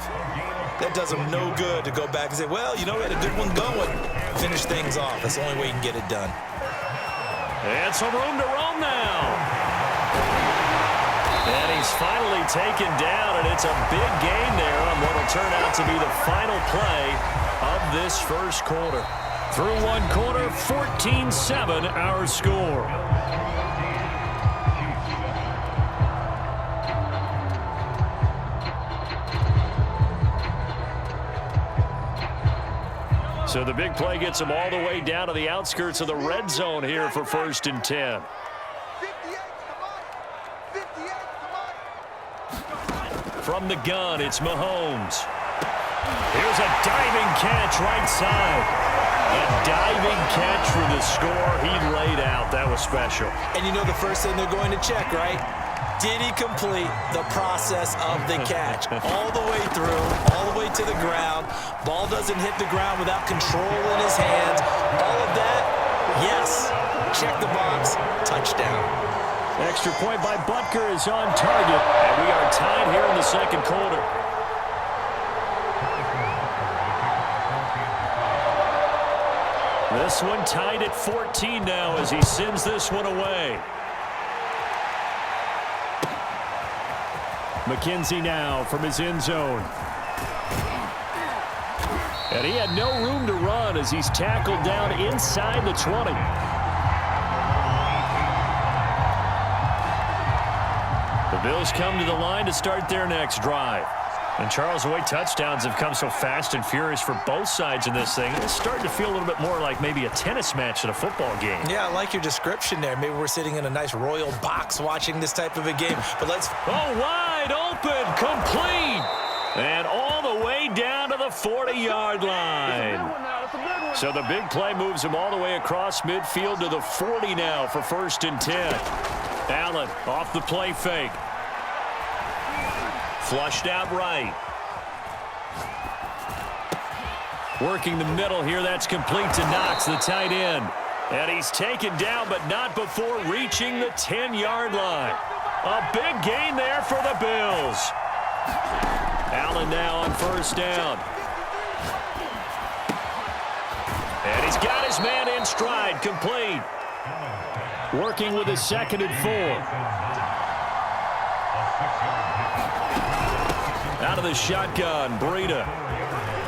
drive, that does them no good to go back and say, well, you know, we had a good one going. Finish things off. That's the only way you can get it done. And some room to roam now. And he's finally taken down, and it's a big gain there on what will turn out to be the final play of this first quarter. Through one quarter, 14-7 our score. So the big play gets him all the way down to the outskirts of the red zone here for 1st and 10. From the gun, it's Mahomes. Here's a diving catch right side. A diving catch for the score he laid out. That was special. And you know the first thing they're going to check, right? Did he complete the process of the catch? All the way through, all the way to the ground. Ball doesn't hit the ground without control in his hands. All of that, yes. Check the box, touchdown. Extra point by Butker is on target. And we are tied here in the second quarter. This one tied at 14 now as he sends this one away. McKenzie now from his end zone. And he had no room to run as he's tackled down inside the 20. The Bills come to the line to start their next drive. And Charles, the way touchdowns have come so fast and furious for both sides in this thing, it's starting to feel a little bit more like maybe a tennis match than a football game. Yeah, I like your description there. Maybe we're sitting in a nice royal box watching this type of a game. But let's... Oh, wide open, complete. And all the way down to the 40-yard line. So the big play moves him all the way across midfield to the 40 now for 1st and 10. Allen off the play fake. Flushed out right. Working the middle here. That's complete to Knox, the tight end. And he's taken down, but not before reaching the 10-yard line. A big gain there for the Bills. Allen now on 1st down. And he's got his man in stride, complete. Working with his 2nd and 4. Out of the shotgun, Breida.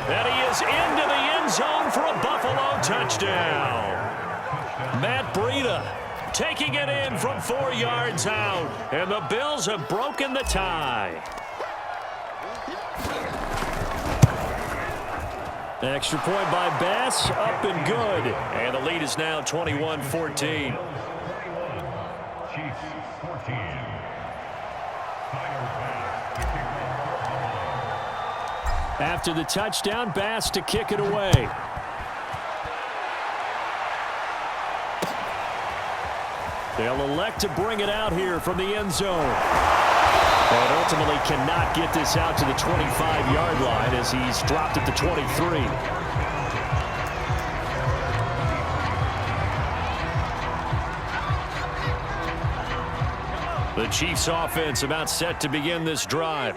And he is into the end zone for a Buffalo touchdown. Matt Breida taking it in from 4 yards out. And the Bills have broken the tie. Extra point by Bass, up and good. And the lead is now 21-14. After the touchdown, Bass to kick it away. They'll elect to bring it out here from the end zone. And ultimately cannot get this out to the 25-yard line as he's dropped at the 23. The Chiefs offense about set to begin this drive.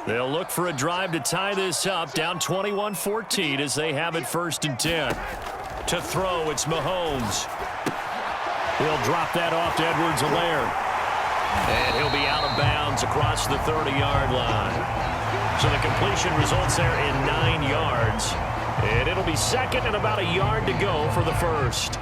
They'll look for a drive to tie this up, down 21-14 as they have it 1st and 10. To throw, it's Mahomes. He'll drop that off to Edwards-Helaire. And he'll be out of bounds across the 30-yard line. So the completion results there in 9 yards. And it'll be 2nd and about a yard to go for the 1st.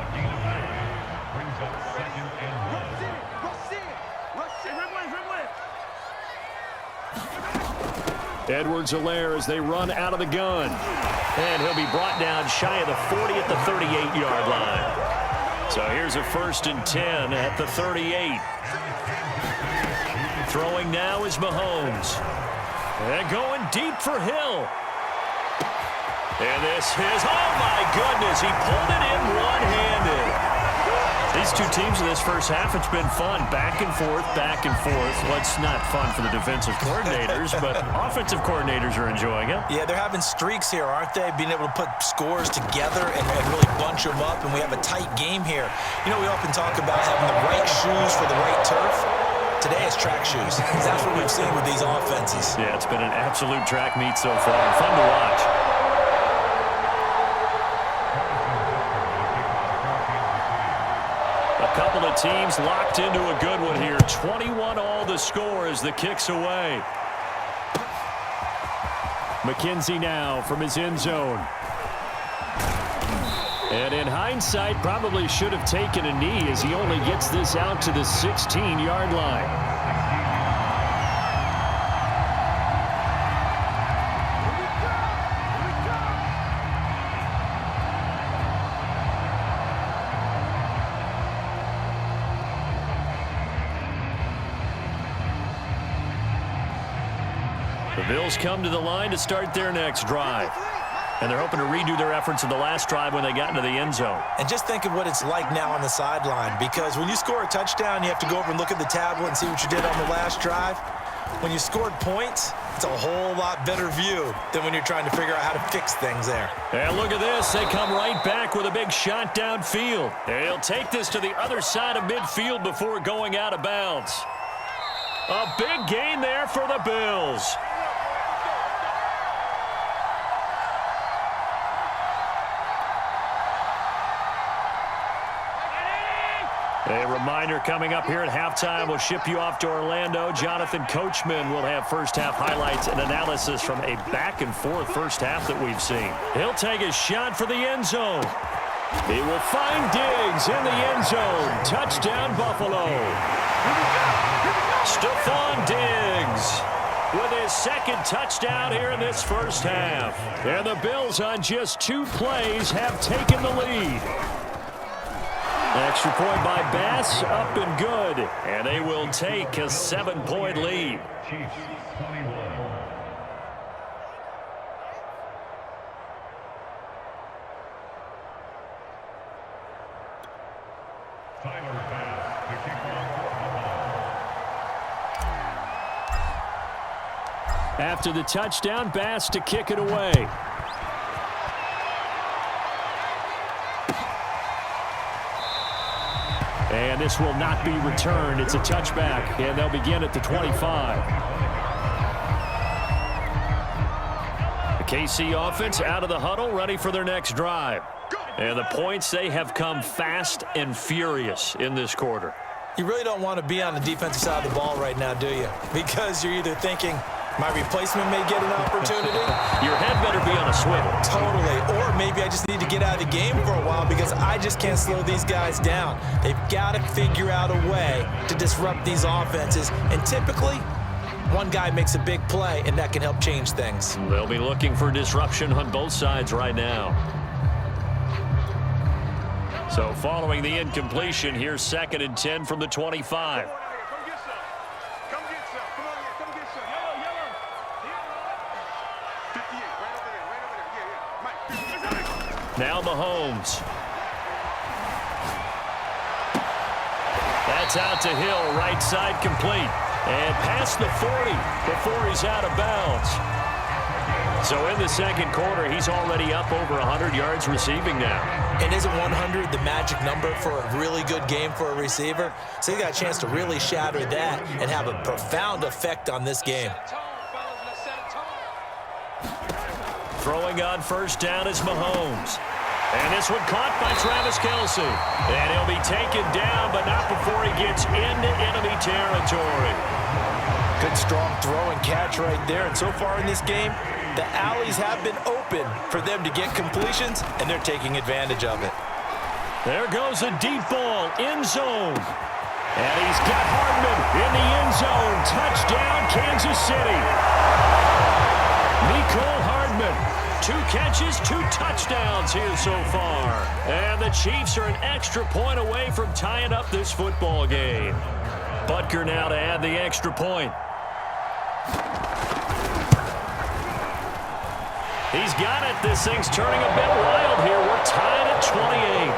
Edwards-Helaire as they run out of the gun. And he'll be brought down shy of the 40 at the 38-yard line. So here's a 1st and 10 at the 38. Throwing now is Mahomes. And going deep for Hill. And this is, oh my goodness, he pulled it in one-handed. These two teams in this first half, it's been fun. Back and forth, back and forth. Well, it's not fun for the defensive coordinators, but offensive coordinators are enjoying it. Yeah, they're having streaks here, aren't they? Being able to put scores together and really bunch them up, and we have a tight game here. You know, we often talk about having the right shoes for the right turf. Today it's track shoes. That's what we've seen with these offenses. Yeah, it's been an absolute track meet so far. Fun to watch. A couple of teams locked into a good one here. 21 all the score as the kick's away. McKenzie now from his end zone. And in hindsight, probably should have taken a knee as he only gets this out to the 16-yard line. The Bills come to the line to start their next drive. And they're hoping to redo their efforts in the last drive when they got into the end zone. And just think of what it's like now on the sideline, because when you score a touchdown, you have to go over and look at the tablet and see what you did on the last drive. When you scored points, it's a whole lot better view than when you're trying to figure out how to fix things there. And look at this. They come right back with a big shot downfield. They'll take this to the other side of midfield before going out of bounds. A big gain there for the Bills. A reminder coming up here at halftime. We'll ship you off to Orlando. Jonathan Coachman will have first-half highlights and analysis from a back-and-forth first half that we've seen. He'll take a shot for the end zone. He will find Diggs in the end zone. Touchdown, Buffalo. Stephon Diggs with his second touchdown here in this first half. And the Bills on just 2 plays have taken the lead. Extra point by Bass, up and good. And they will take a 7-point lead. After the touchdown, Bass to kick it away. And this will not be returned. It's a touchback, and they'll begin at the 25. The KC offense out of the huddle, ready for their next drive. And the points, they have come fast and furious in this quarter. You really don't want to be on the defensive side of the ball right now, do you? Because you're either thinking, my replacement may get an opportunity. Your head better be on a swivel. Totally. Or maybe I just need to get out of the game for a while because I just can't slow these guys down. They've got to figure out a way to disrupt these offenses. And typically, one guy makes a big play, and that can help change things. They'll be looking for disruption on both sides right now. So following the incompletion, here's 2nd and 10 from the 25. Now Mahomes. That's out to Hill, right side complete. And past the 40 before he's out of bounds. So in the second quarter, he's already up over 100 yards receiving now. And isn't 100 the magic number for a really good game for a receiver? So he got a chance to really shatter that and have a profound effect on this game. Throwing on first down is Mahomes. And this one caught by Travis Kelce. And he'll be taken down, but not before he gets into enemy territory. Good strong throw and catch right there. And so far in this game, the alleys have been open for them to get completions, and they're taking advantage of it. There goes a deep ball, end zone. And he's got Hardman in the end zone. Touchdown, Kansas City. Mecole Hardman. 2 catches, 2 touchdowns here so far. And the Chiefs are an extra point away from tying up this football game. Butker now to add the extra point. He's got it. This thing's turning a bit wild here. We're tied at 28.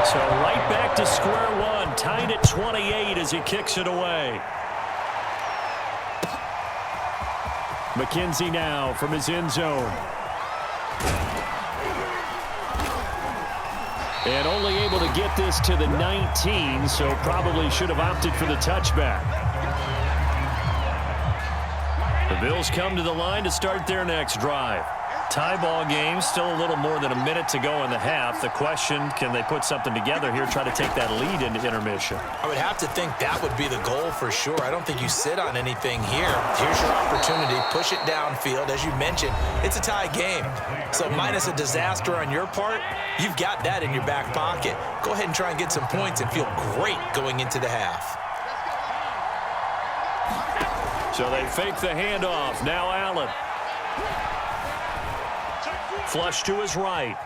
So right back to square one. Tied at 28 as he kicks it away. McKenzie now from his end zone. And only able to get this to the 19, so probably should have opted for the touchback. The Bills come to the line to start their next drive. Tie ball game, still a little more than a minute to go in the half. The question, can they put something together here, try to take that lead into intermission? I would have to think that would be the goal for sure. I don't think you sit on anything here. Here's your opportunity. Push it downfield. As you mentioned, it's a tie game. So minus a disaster on your part, you've got that in your back pocket. Go ahead and try and get some points and feel great going into the half. So they fake the handoff. Now Allen. Flush to his right.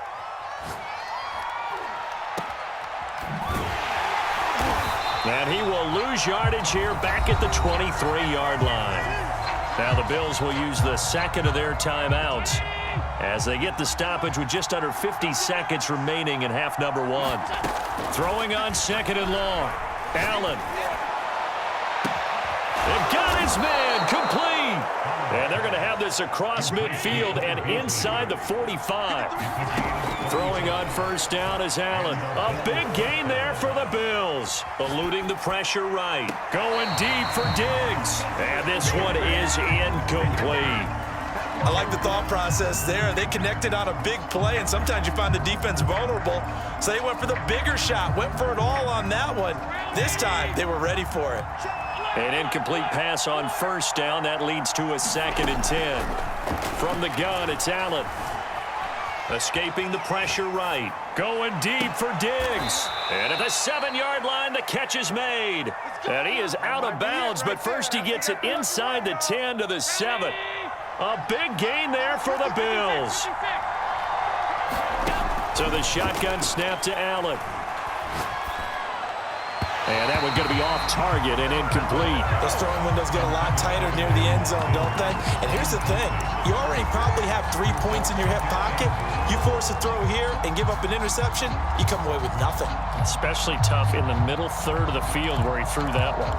And he will lose yardage here back at the 23-yard line. Now the Bills will use the second of their timeouts as they get the stoppage with just under 50 seconds remaining in half number one. Throwing on second and long. Allen. They've got his man complete. And they're going to have this across midfield and inside the 45. Throwing on first down is Allen. A big gain there for the Bills. Eluding the pressure right. Going deep for Diggs. And this one is incomplete. I like the thought process there. They connected on a big play, and sometimes you find the defense vulnerable. So they went for the bigger shot, went for it all on that one. This time, they were ready for it. An incomplete pass on first down. That leads to a 2nd and 10. From the gun, it's Allen. Escaping the pressure right. Going deep for Diggs. And at the 7-yard line, the catch is made. And he is out of bounds, but first he gets it inside the 10 to the 7. A big gain there for the Bills. So the shotgun snap to Allen. And that one going to be off target and incomplete. Those throwing windows get a lot tighter near the end zone, don't they? And here's the thing. You already probably have 3 points in your hip pocket. You force a throw here and give up an interception, you come away with nothing. Especially tough in the middle third of the field where he threw that one.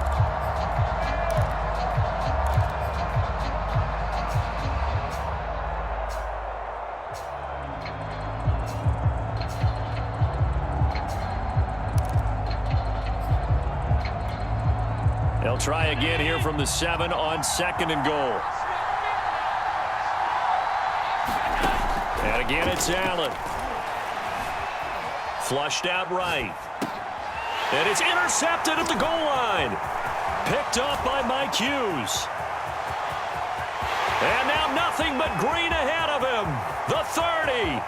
They'll try again here from the 7 on 2nd and goal. And again, it's Allen. Flushed out right. And it's intercepted at the goal line. Picked off by Mike Hughes. And now nothing but green ahead of him. The 30.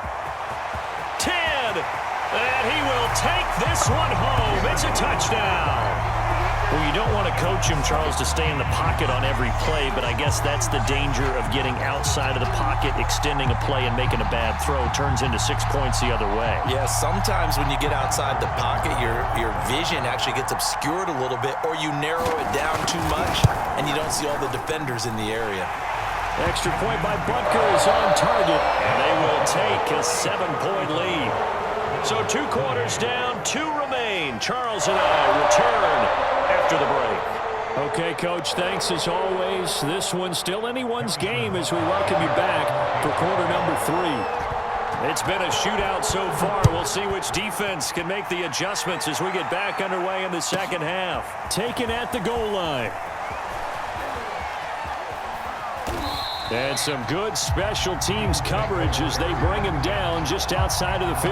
10. And he will take this one home. It's a touchdown. Well, you don't want to coach him, Charles, to stay in the pocket on every play, but I guess that's the danger of getting outside of the pocket, extending a play and making a bad throw. Turns into 6 points the other way. Yeah, sometimes when you get outside the pocket, your vision actually gets obscured a little bit, or you narrow it down too much, and you don't see all the defenders in the area. Extra point by Butker is on target, and they will take a 7-point lead. So 2 quarters down, 2 remain. Charles and I return after the break. Okay, Coach, thanks as always. This one's still anyone's game as we welcome you back for quarter number 3. It's been a shootout so far. We'll see which defense can make the adjustments as we get back underway in the second half. Taken at the goal line. And some good special teams coverage as they bring him down just outside of the 15.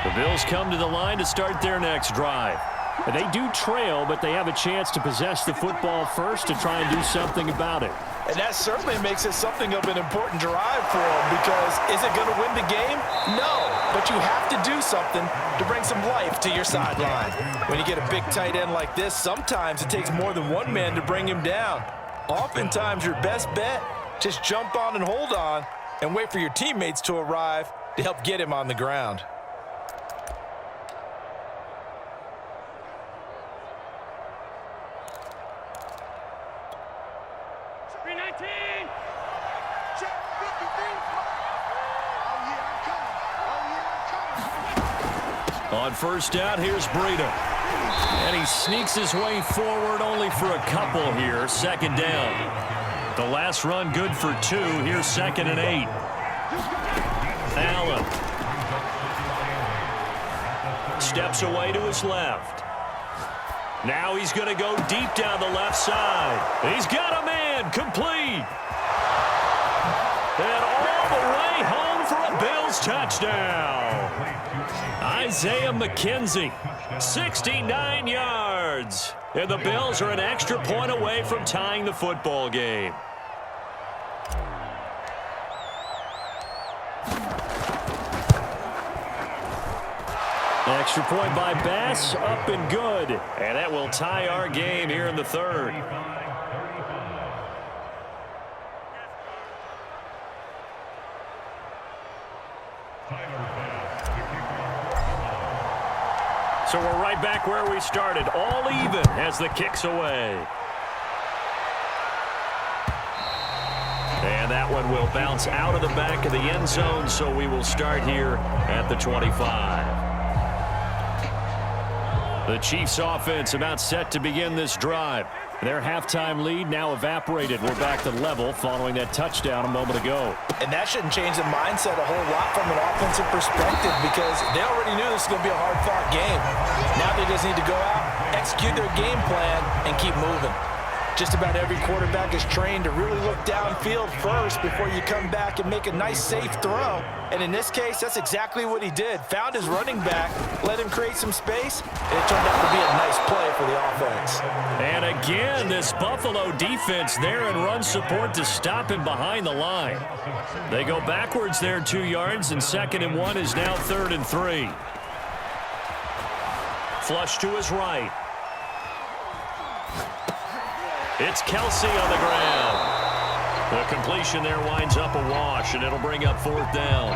The Bills come to the line to start their next drive. And they do trail, but they have a chance to possess the football first to try and do something about it. And that certainly makes it something of an important drive for them, because is it going to win the game? No, but you have to do something to bring some life to your sideline. When you get a big tight end like this, sometimes it takes more than one man to bring him down. Oftentimes your best bet, just jump on and hold on and wait for your teammates to arrive to help get him on the ground. On first down, here's Breida. And he sneaks his way forward only for a couple here. 2nd down. The last run good for 2. Here's 2nd and 8. Allen steps away to his left. Now he's going to go deep down the left side. He's got a man, complete. And all the way home for a Bills touchdown. Isaiah McKenzie, 69 yards. And the Bills are an extra point away from tying the football game. Extra point by Bass, up and good. And that will tie our game here in the 3rd. So we're right back where we started, all even as the kick's away. And that one will bounce out of the back of the end zone, so we will start here at the 25. The Chiefs offense about set to begin this drive. Their halftime lead now evaporated. We're back to level following that touchdown a moment ago. And that shouldn't change the mindset a whole lot from an offensive perspective because they already knew this was going to be a hard-fought game. Now they just need to go out, execute their game plan, and keep moving. Just about every quarterback is trained to really look downfield first before you come back and make a nice, safe throw. And in this case, that's exactly what he did. Found his running back, let him create some space, and it turned out to be a nice play for the offense. And again, this Buffalo defense there in run support to stop him behind the line. They go backwards there 2 yards, and 2nd and 1 is now 3rd and 3. Flush to his right. It's Kelsey on the ground. The completion there winds up a wash, and it'll bring up 4th down.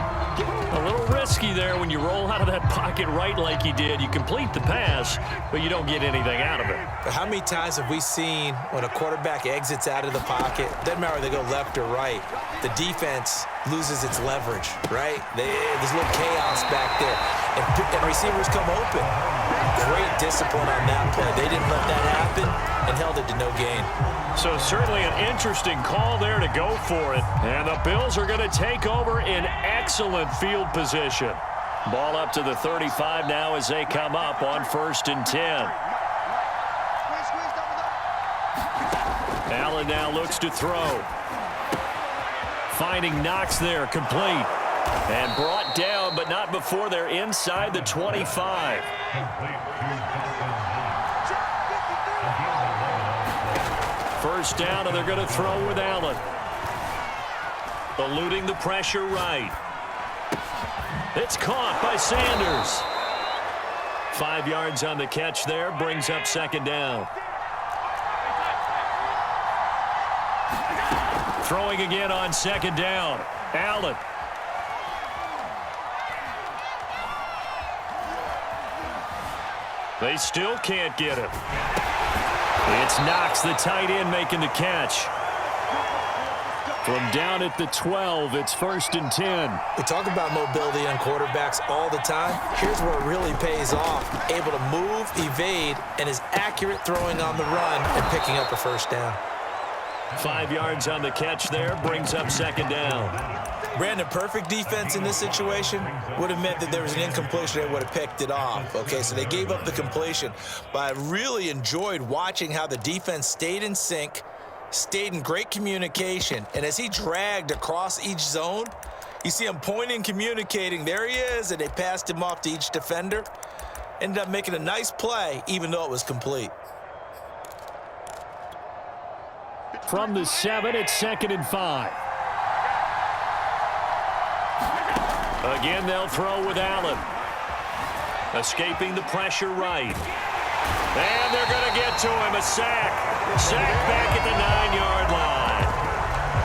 A little risky there when you roll out of that pocket right like he did. You complete the pass, but you don't get anything out of it. But how many times have we seen when a quarterback exits out of the pocket, doesn't matter whether they go left or right, the defense loses its leverage, right? There's a little chaos back there, and receivers come open. Great discipline on that play. They didn't let that happen and held it to no gain. So certainly an interesting call there to go for it. And the Bills are going to take over in excellent field position. Ball up to the 35 now as they come up on 1st and 10. Allen now looks to throw. Finding Knox there, complete. And brought down, but not before they're inside the 25. First down, and they're going to throw with Allen. Eluding the pressure right. It's caught by Sanders. 5 yards on the catch there, brings up 2nd down. Throwing again on 2nd down. Allen. They still can't get him. It's Knox, the tight end, making the catch. From down at the 12, it's 1st and 10. We talk about mobility on quarterbacks all the time. Here's where it really pays off. Able to move, evade, and is accurate throwing on the run and picking up a 1st down. 5 yards on the catch there, brings up 2nd down. Brandon, perfect defense in this situation would have meant that there was an incompletion that would have picked it off. Okay, so they gave up the completion. But I really enjoyed watching how the defense stayed in sync, stayed in great communication. And as he dragged across each zone, you see him pointing, communicating. There he is, and they passed him off to each defender. Ended up making a nice play, even though it was complete. From the 7, it's 2nd and 5. Again, they'll throw with Allen. Escaping the pressure right. And they're going to get to him. A sack. Sack back at the 9-yard line.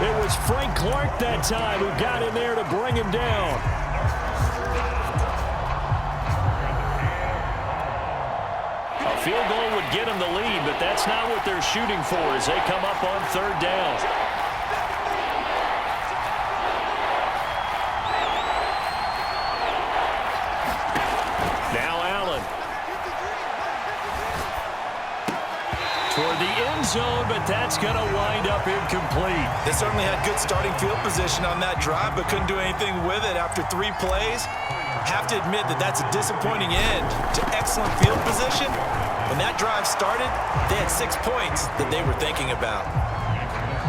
It was Frank Clark that time who got in there to bring him down. A field goal would get them the lead, but that's not what they're shooting for as they come up on 3rd down. toward the end zone, but that's going to wind up incomplete. They certainly had good starting field position on that drive, but couldn't do anything with it after 3 plays. Have to admit that that's a disappointing end to excellent field position. When that drive started, they had 6 points that they were thinking about.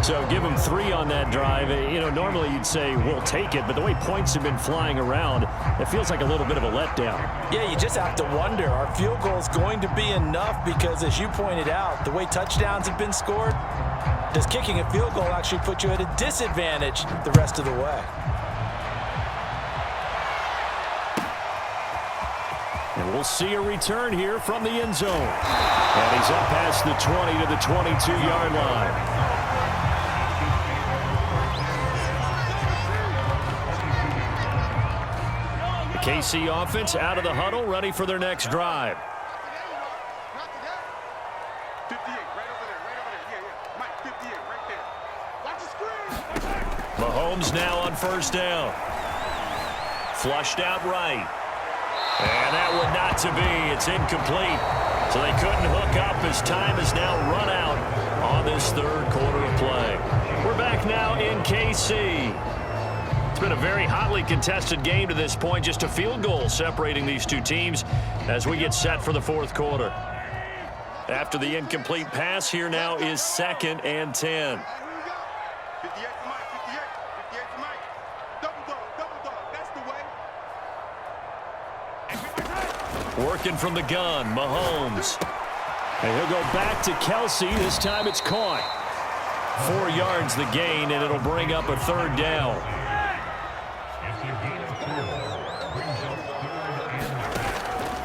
So give them 3 on that drive. You know, normally you'd say, we'll take it, but the way points have been flying around, it feels like a little bit of a letdown. Yeah, you just have to wonder, are field goals going to be enough? Because as you pointed out, the way touchdowns have been scored, does kicking a field goal actually put you at a disadvantage the rest of the way? And we'll see a return here from the end zone. And he's up past the 20 to the 22-yard line. KC offense out of the huddle, ready for their next drive. 58, right over there. Yeah. Mike, 58, right there. Watch the screen. Mahomes now on first down. Flushed out right. And that one not to be. It's incomplete. So they couldn't hook up as time has now run out on this third quarter of play. We're back now in KC. It's been a very hotly contested game to this point. Just a field goal separating these two teams as we get set for the fourth quarter. After the incomplete pass, here now is 2nd and 10. 58 for Mike, 58 for Mike. Double dog. That's the way. Working from the gun, Mahomes. And he'll go back to Kelsey. This time it's caught. 4 yards the gain, and it'll bring up a third down.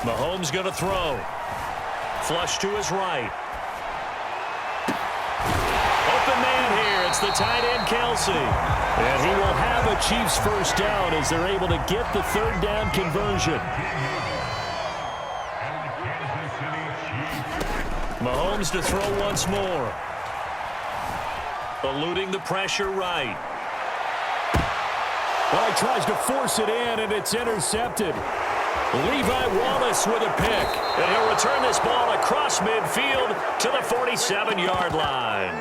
Mahomes going to throw. Flush to his right. Open man here. It's the tight end, Kelsey. And he will have a Chiefs first down as they're able to get the third down conversion. Mahomes to throw once more. Eluding the pressure right. Well, he tries to force it in, and it's intercepted. Levi Wallace with a pick. And he'll return this ball across midfield to the 47-yard line.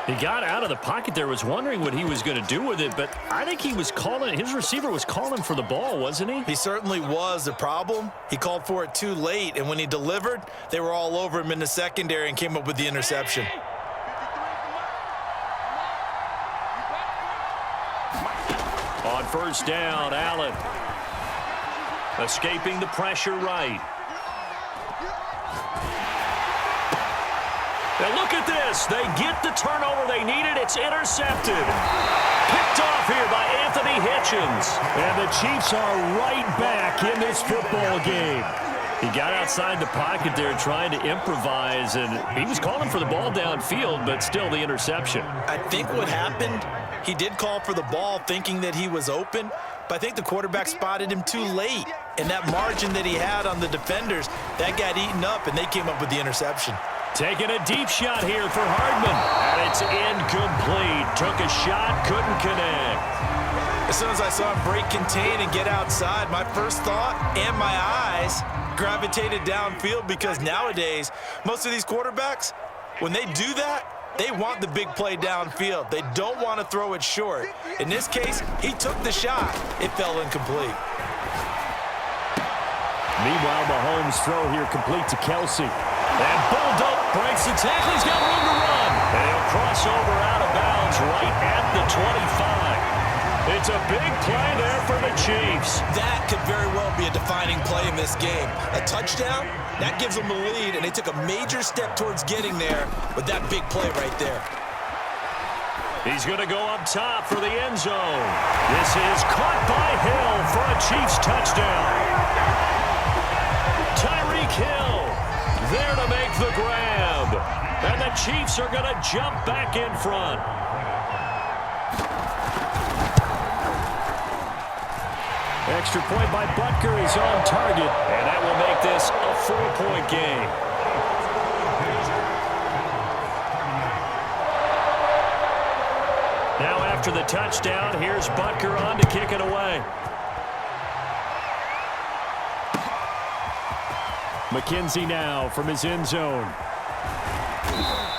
He got out of the pocket there, was wondering what he was going to do with it, but I think he was calling, his receiver was calling for the ball, wasn't he? He certainly was. The problem, he called for it too late, and when he delivered, they were all over him in the secondary and came up with the interception. On first down, Allen. Escaping the pressure right. Now look at this. They get the turnover they needed. It's intercepted. Picked off here by Anthony Hitchens. And the Chiefs are right back in this football game. He got outside the pocket there trying to improvise, and he was calling for the ball downfield, but still the interception. I think what happened, he did call for the ball thinking that he was open, but I think the quarterback spotted him too late. And that margin that he had on the defenders, that got eaten up, and they came up with the interception. Taking a deep shot here for Hardman. And it's incomplete. Took a shot, couldn't connect. As soon as I saw him break contain and get outside, my first thought and my eyes gravitated downfield, because nowadays, most of these quarterbacks, when they do that, they want the big play downfield. They don't want to throw it short. In this case, he took the shot. It fell incomplete. Meanwhile, Mahomes' throw here complete to Kelsey. And Bulldog breaks the tackle. He's got room to run. And he'll cross over out of bounds right at the 25. It's a big play there for the Chiefs. That could very well be a defining play in this game. A touchdown, that gives them the lead, and they took a major step towards getting there with that big play right there. He's going to go up top for the end zone. This is caught by Hill for a Chiefs touchdown. Tyreek Hill there to make the grab. And the Chiefs are going to jump back in front. Extra point by Butker is on target, and that will make this a 4-point game. Now after the touchdown, here's Butker on to kick it away. McKenzie now from his end zone.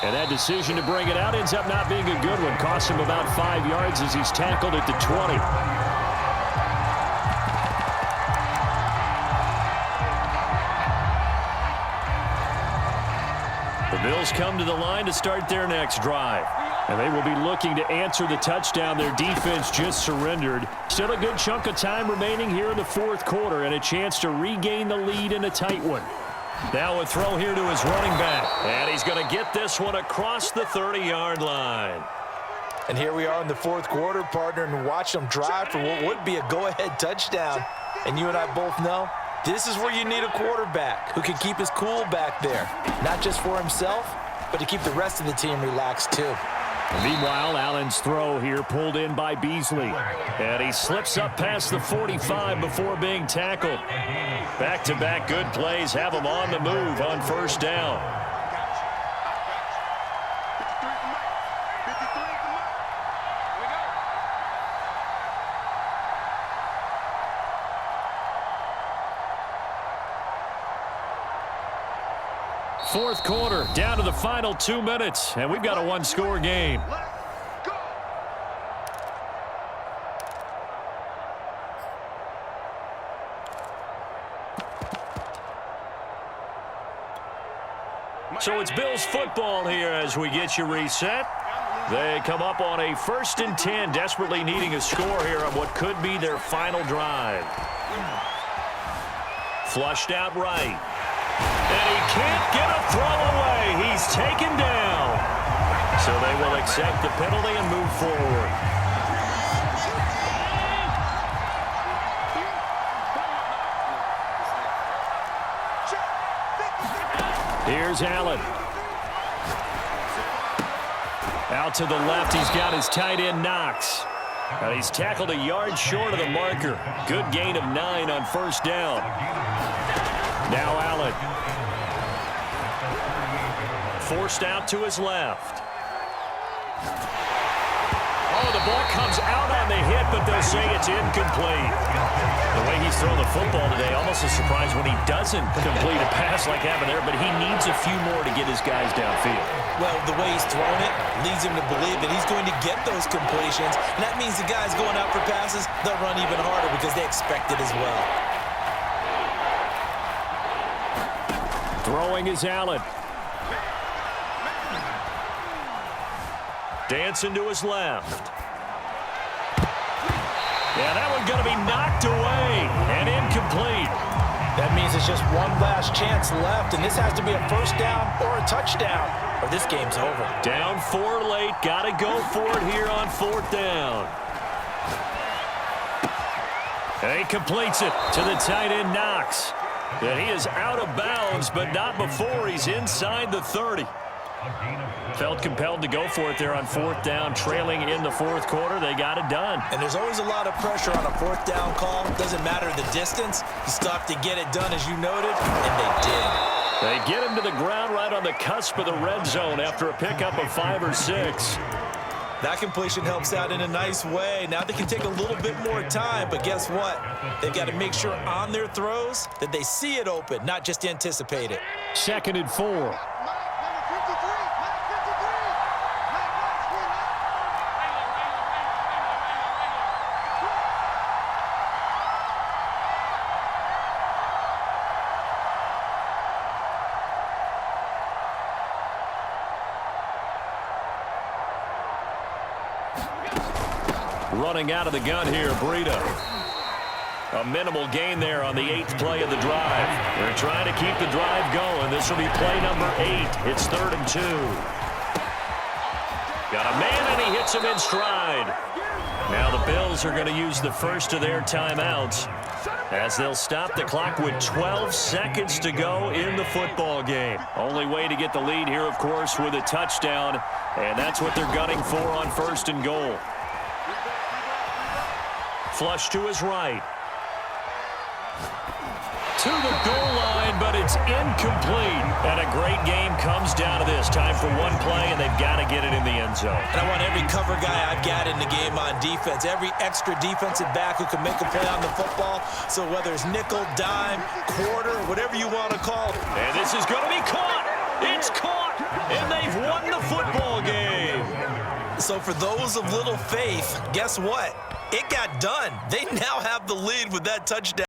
And that decision to bring it out ends up not being a good one. Costs him about 5 yards as he's tackled at the 20. The Bills come to the line to start their next drive. And they will be looking to answer the touchdown their defense just surrendered. Still a good chunk of time remaining here in the fourth quarter and a chance to regain the lead in a tight one. Now a throw here to his running back. And he's going to get this one across the 30-yard line. And here we are in the fourth quarter, partner, and watch them drive for what would be a go-ahead touchdown. And you and I both know this is where you need a quarterback who can keep his cool back there. Not just for himself, but to keep the rest of the team relaxed too. Meanwhile, Allen's throw here pulled in by Beasley. And he slips up past the 45 before being tackled. Back-to-back good plays have him on the move on first down. Fourth quarter, down to the final 2 minutes, and we've got a one-score game. So it's Bills football here as we get you reset. They come up on a 1st and 10, desperately needing a score here on what could be their final drive. Flushed out right. And he can't get a throw away. He's taken down. So they will accept the penalty and move forward. Here's Allen. Out to the left, he's got his tight end Knox. And he's tackled a yard short of the marker. Good gain of 9 on first down. Now Allen. Forced out to his left. Oh, the ball comes out on the hit, but they'll say it's incomplete. The way he's thrown the football today, almost a surprise when he doesn't complete a pass like happened there, but he needs a few more to get his guys downfield. Well, the way he's thrown it leads him to believe that he's going to get those completions. And that means the guys going out for passes, they'll run even harder because they expect it as well. Throwing is Allen. Dancing to his left. Yeah, that one's going to be knocked away and incomplete. That means it's just one last chance left, and this has to be a first down or a touchdown, or this game's over. Down 4 late. Got to go for it here on 4th down. And he completes it to the tight end Knox. And he is out of bounds, but not before he's inside the 30. Felt compelled to go for it there on 4th down, trailing in the fourth quarter. They got it done. And there's always a lot of pressure on a 4th down call. Doesn't matter the distance. You still have to get it done, as you noted, and they did. They get him to the ground right on the cusp of the red zone after a pickup of 5 or 6. That completion helps out in a nice way. Now they can take a little bit more time, but guess what? They've got to make sure on their throws that they see it open, not just anticipate it. 2nd and 4. Running out of the gun here, Breida. A minimal gain there on the 8th play of the drive. They're trying to keep the drive going. This will be play number 8. It's 3rd and 2. Got a man, and he hits him in stride. Now the Bills are going to use the first of their timeouts as they'll stop the clock with 12 seconds to go in the football game. Only way to get the lead here, of course, with a touchdown, and that's what they're gunning for on 1st and goal. Flush to his right. To the goal line, but it's incomplete. And a great game comes down to this. Time for one play, and they've got to get it in the end zone. And I want every cover guy I've got in the game on defense, every extra defensive back who can make a play on the football. So whether it's nickel, dime, quarter, whatever you want to call it. And this is going to be caught. It's caught, and they've won the football game. So for those of little faith, guess what? It got done. They now have the lead with that touchdown.